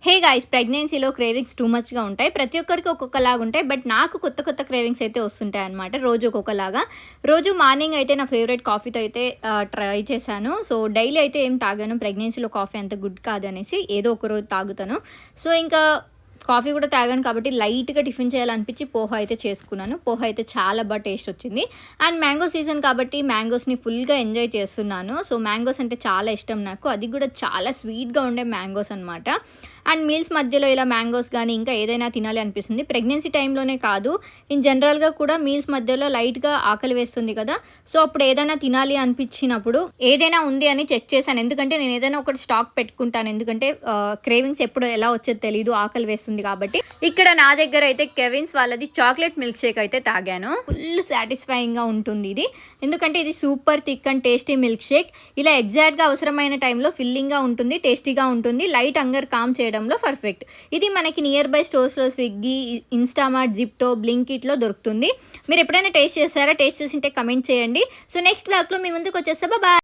Hey guys, ప్రెగ్నెన్సీలో cravings two మచ్గా ఉంటాయి. ప్రతి ఒక్కరికి ఒక్కొక్కలాగా ఉంటాయి. బట్ నాకు కొత్త కొత్త క్రేవింగ్స్ అయితే వస్తుంటాయి అనమాట. రోజు ఒక్కొక్కలాగా. రోజు మార్నింగ్ అయితే నా ఫేవరెట్ కాఫీతో అయితే ట్రై చేశాను. సో డైలీ అయితే ఏం తాగాను. ప్రెగ్నెన్సీలో కాఫీ అంత గుడ్ కాదనేసి ఏదో ఒక రోజు తాగుతాను. సో ఇంకా కాఫీ కూడా తాగాను కాబట్టి లైట్గా టిఫిన్ చేయాలనిపించి పోహా అయితే చేసుకున్నాను. పోహా అయితే చాలా బాగా టేస్ట్ వచ్చింది. అండ్ మ్యాంగో సీజన్ కాబట్టి మ్యాంగోస్ని ఫుల్గా ఎంజాయ్ చేస్తున్నాను. సో మ్యాంగోస్ అంటే చాలా ఇష్టం నాకు. అది కూడా చాలా స్వీట్గా ఉండే మ్యాంగోస్ అనమాట. అండ్ మీల్స్ మధ్యలో ఇలా మ్యాంగోస్ కానీ ఇంకా ఏదైనా తినాలి అనిపిస్తుంది. ప్రెగ్నెన్సీ టైంలోనే కాదు, ఇన్ జనరల్గా కూడా మీల్స్ మధ్యలో లైట్గా ఆకలి వేస్తుంది కదా. సో అప్పుడు ఏదైనా తినాలి అనిపించినప్పుడు ఏదైనా ఉంది అని చెక్ చేశాను. ఎందుకంటే నేను ఏదైనా ఒకటి స్టాక్ పెట్టుకుంటాను. ఎందుకంటే క్రేవింగ్స్ ఎప్పుడు ఎలా వచ్చేది తెలియదు, ఆకలి వేస్తుంది కాబట్టి. ఇక్కడ నా దగ్గర అయితే కెవిన్స్ వాళ్ళది చాక్లెట్ మిల్క్ షేక్ అయితే తాగాను. ఫుల్ సాటిస్ఫైయింగ్గా ఉంటుంది ఇది. ఎందుకంటే ఇది super thick and tasty milk shake. ఇలా ఎగ్జాక్ట్గా అవసరమైన టైంలో ఫిల్లింగ్గా ఉంటుంది, టేస్టీగా ఉంటుంది, లైట్ హంగర్ కామ్ చేయడంలో పర్ఫెక్ట్. ఇది మనకి నియర్ బై స్టోర్స్లో స్విగ్గీ, ఇన్స్టామార్ట్, జిప్టో, బ్లింకిట్లో దొరుకుతుంది. మీరు ఎప్పుడైనా టేస్ట్ చేస్తారా? టేస్ట్ చేసింటే కమెంట్ చేయండి. సో నెక్స్ట్ బ్లాగ్లో మీ ముందుకు వచ్చేస్తా. బాయ్.